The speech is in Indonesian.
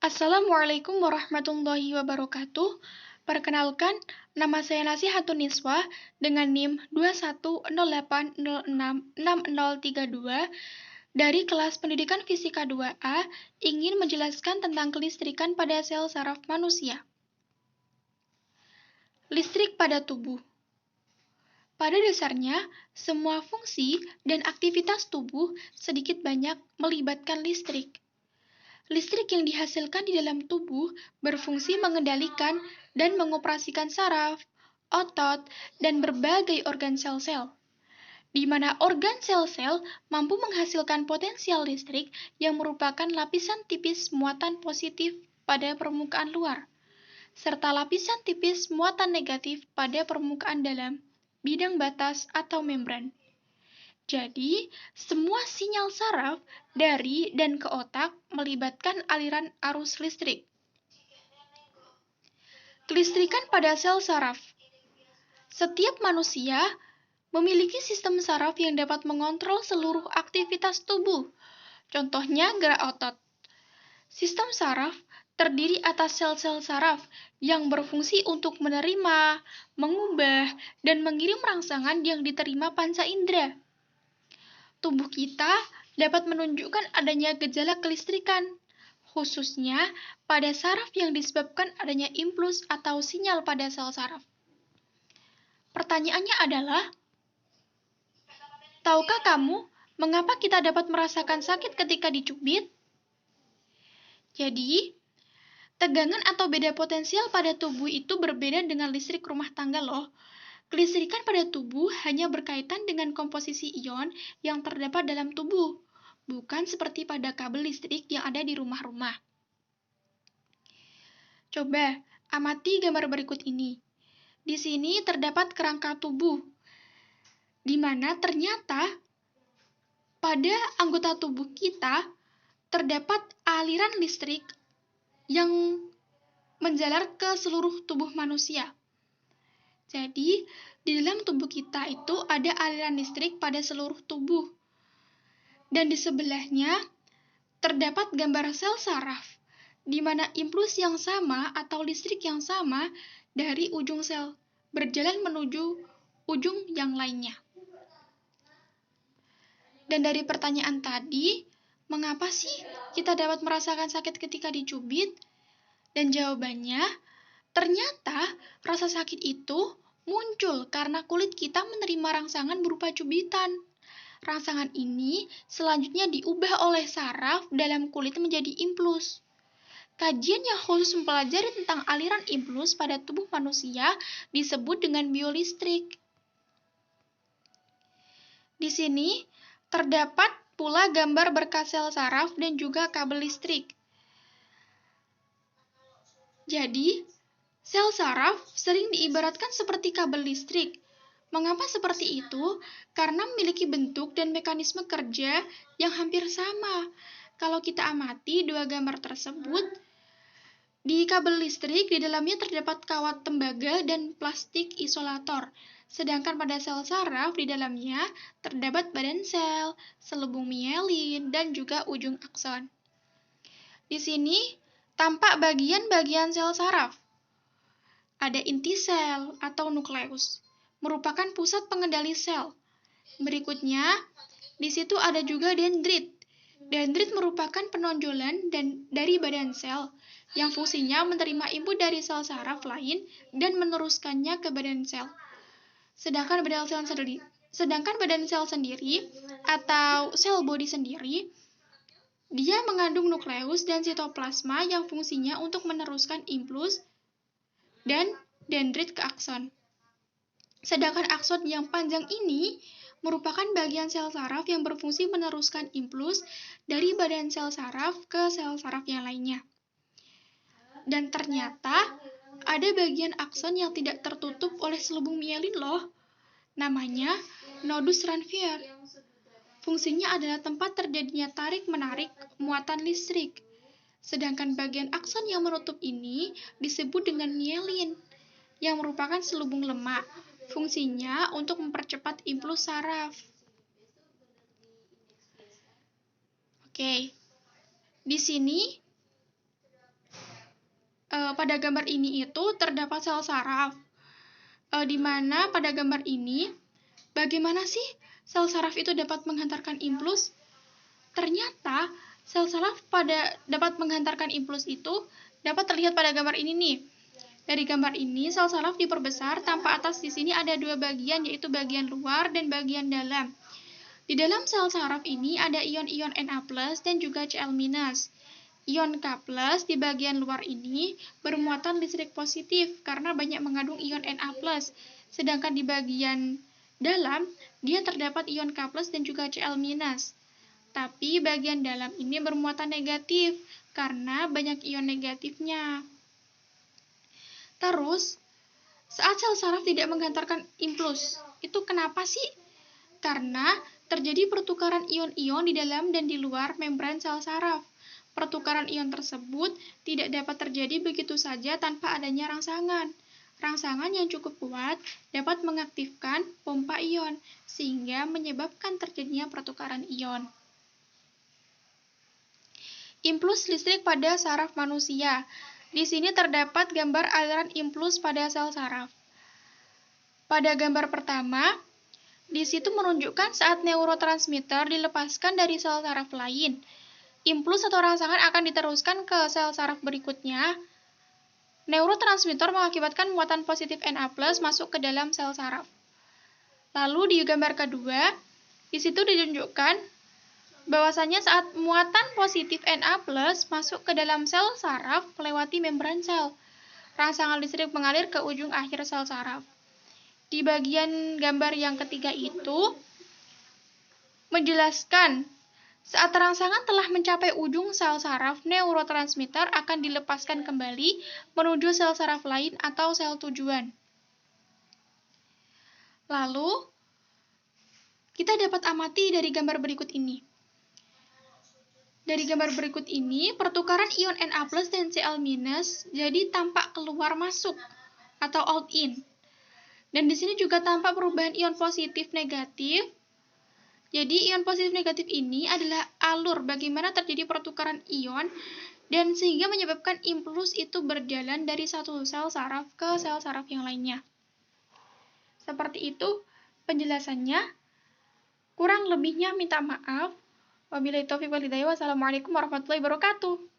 Assalamualaikum warahmatullahi wabarakatuh. Perkenalkan, nama saya Nasihatun Niswa dengan NIM 21080666032 dari kelas Pendidikan Fisika 2A ingin menjelaskan tentang kelistrikan pada sel saraf manusia. Listrik pada tubuh. Pada dasarnya, semua fungsi dan aktivitas tubuh sedikit banyak melibatkan listrik. Listrik yang dihasilkan di dalam tubuh berfungsi mengendalikan dan mengoperasikan saraf, otot, dan berbagai organ sel-sel, di mana organ sel-sel mampu menghasilkan potensial listrik yang merupakan lapisan tipis muatan positif pada permukaan luar, serta lapisan tipis muatan negatif pada permukaan dalam, bidang batas atau membran. Jadi, semua sinyal saraf dari dan ke otak melibatkan aliran arus listrik. Kelistrikan pada sel saraf. Setiap manusia memiliki sistem saraf yang dapat mengontrol seluruh aktivitas tubuh. Contohnya gerak otot. Sistem saraf terdiri atas sel-sel saraf yang berfungsi untuk menerima, mengubah, dan mengirim rangsangan yang diterima panca indera. Tubuh kita dapat menunjukkan adanya gejala kelistrikan, khususnya pada saraf yang disebabkan adanya impuls atau sinyal pada sel saraf. Pertanyaannya adalah, tahukah kamu mengapa kita dapat merasakan sakit ketika dicubit? Jadi, tegangan atau beda potensial pada tubuh itu berbeda dengan listrik rumah tangga loh. Kelistrikan pada tubuh hanya berkaitan dengan komposisi ion yang terdapat dalam tubuh, bukan seperti pada kabel listrik yang ada di rumah-rumah. Coba amati gambar berikut ini. Di sini terdapat kerangka tubuh, di mana ternyata pada anggota tubuh kita terdapat aliran listrik yang menjalar ke seluruh tubuh manusia. Jadi, di dalam tubuh kita itu ada aliran listrik pada seluruh tubuh. Dan di sebelahnya terdapat gambar sel saraf, di mana impuls yang sama atau listrik yang sama dari ujung sel berjalan menuju ujung yang lainnya. Dan dari pertanyaan tadi, mengapa sih kita dapat merasakan sakit ketika dicubit? Dan jawabannya, ternyata rasa sakit itu muncul karena kulit kita menerima rangsangan berupa cubitan. Rangsangan ini selanjutnya diubah oleh saraf dalam kulit menjadi impuls. Kajian yang khusus mempelajari tentang aliran impuls pada tubuh manusia disebut dengan biolistrik. Di sini terdapat pula gambar berkas sel saraf dan juga kabel listrik. Jadi, sel saraf sering diibaratkan seperti kabel listrik. Mengapa seperti itu? Karena memiliki bentuk dan mekanisme kerja yang hampir sama. Kalau kita amati dua gambar tersebut, di kabel listrik di dalamnya terdapat kawat tembaga dan plastik isolator. Sedangkan pada sel saraf di dalamnya terdapat badan sel, selubung mielin, dan juga ujung akson. Di sini tampak bagian-bagian sel saraf. Ada inti sel atau nukleus, merupakan pusat pengendali sel. Berikutnya, di situ ada juga dendrit. Dendrit merupakan penonjolan dari badan sel yang fungsinya menerima input dari sel saraf lain dan meneruskannya ke badan sel. Sedangkan badan sel sendiri atau sel bodi sendiri, dia mengandung nukleus dan sitoplasma yang fungsinya untuk meneruskan impuls dan dendrit ke akson. Sedangkan akson yang panjang ini merupakan bagian sel saraf yang berfungsi meneruskan impuls dari badan sel saraf ke sel saraf yang lainnya. Dan ternyata ada bagian akson yang tidak tertutup oleh selubung mielin loh. Namanya nodus Ranvier. Fungsinya adalah tempat terjadinya tarik-menarik muatan listrik. Sedangkan bagian akson yang menutup ini disebut dengan mielin, yang merupakan selubung lemak. Fungsinya untuk mempercepat impuls saraf. Oke, di sini pada gambar ini itu terdapat sel saraf. Di mana pada gambar ini, bagaimana sih sel saraf itu dapat menghantarkan impuls? Ternyata sel saraf dapat menghantarkan impuls itu dapat terlihat pada gambar ini nih. Dari gambar ini, sel saraf diperbesar tanpa atas di sini ada dua bagian, yaitu bagian luar dan bagian dalam. Di dalam sel saraf ini ada ion-ion Na+ dan juga Cl-. Ion K+ di bagian luar ini bermuatan listrik positif karena banyak mengandung ion Na+. Sedangkan di bagian dalam, dia terdapat ion K+ dan juga Cl-. Tapi bagian dalam ini bermuatan negatif karena banyak ion negatifnya. Terus, saat sel saraf tidak menghantarkan impuls, itu kenapa sih? Karena terjadi pertukaran ion-ion di dalam dan di luar membran sel saraf. Pertukaran ion tersebut tidak dapat terjadi begitu saja tanpa adanya rangsangan. Rangsangan yang cukup kuat dapat mengaktifkan pompa ion, sehingga menyebabkan terjadinya pertukaran ion. Impuls listrik pada saraf manusia. Di sini terdapat gambar aliran impuls pada sel saraf. Pada gambar pertama, di situ menunjukkan saat neurotransmitter dilepaskan dari sel saraf lain. Impuls atau rangsangan akan diteruskan ke sel saraf berikutnya. Neurotransmitter mengakibatkan muatan positif Na+ masuk ke dalam sel saraf. Lalu di gambar kedua, di situ ditunjukkan bahwasanya saat muatan positif Na+ masuk ke dalam sel saraf melewati membran sel, rangsangan listrik mengalir ke ujung akhir sel saraf. Di bagian gambar yang ketiga itu menjelaskan saat rangsangan telah mencapai ujung sel saraf, neurotransmitter akan dilepaskan kembali menuju sel saraf lain atau sel tujuan. Lalu, kita dapat amati dari gambar berikut ini. Dari gambar berikut ini, pertukaran ion Na+ dan Cl- jadi tampak keluar masuk atau out-in. Dan di sini juga tampak perubahan ion positif negatif. Jadi ion positif negatif ini adalah alur bagaimana terjadi pertukaran ion dan sehingga menyebabkan impuls itu berjalan dari satu sel saraf ke sel saraf yang lainnya. Seperti itu penjelasannya. Kurang lebihnya minta maaf. Wabillahi taufiq wal hidayah. Wassalamualaikum warahmatullahi wabarakatuh.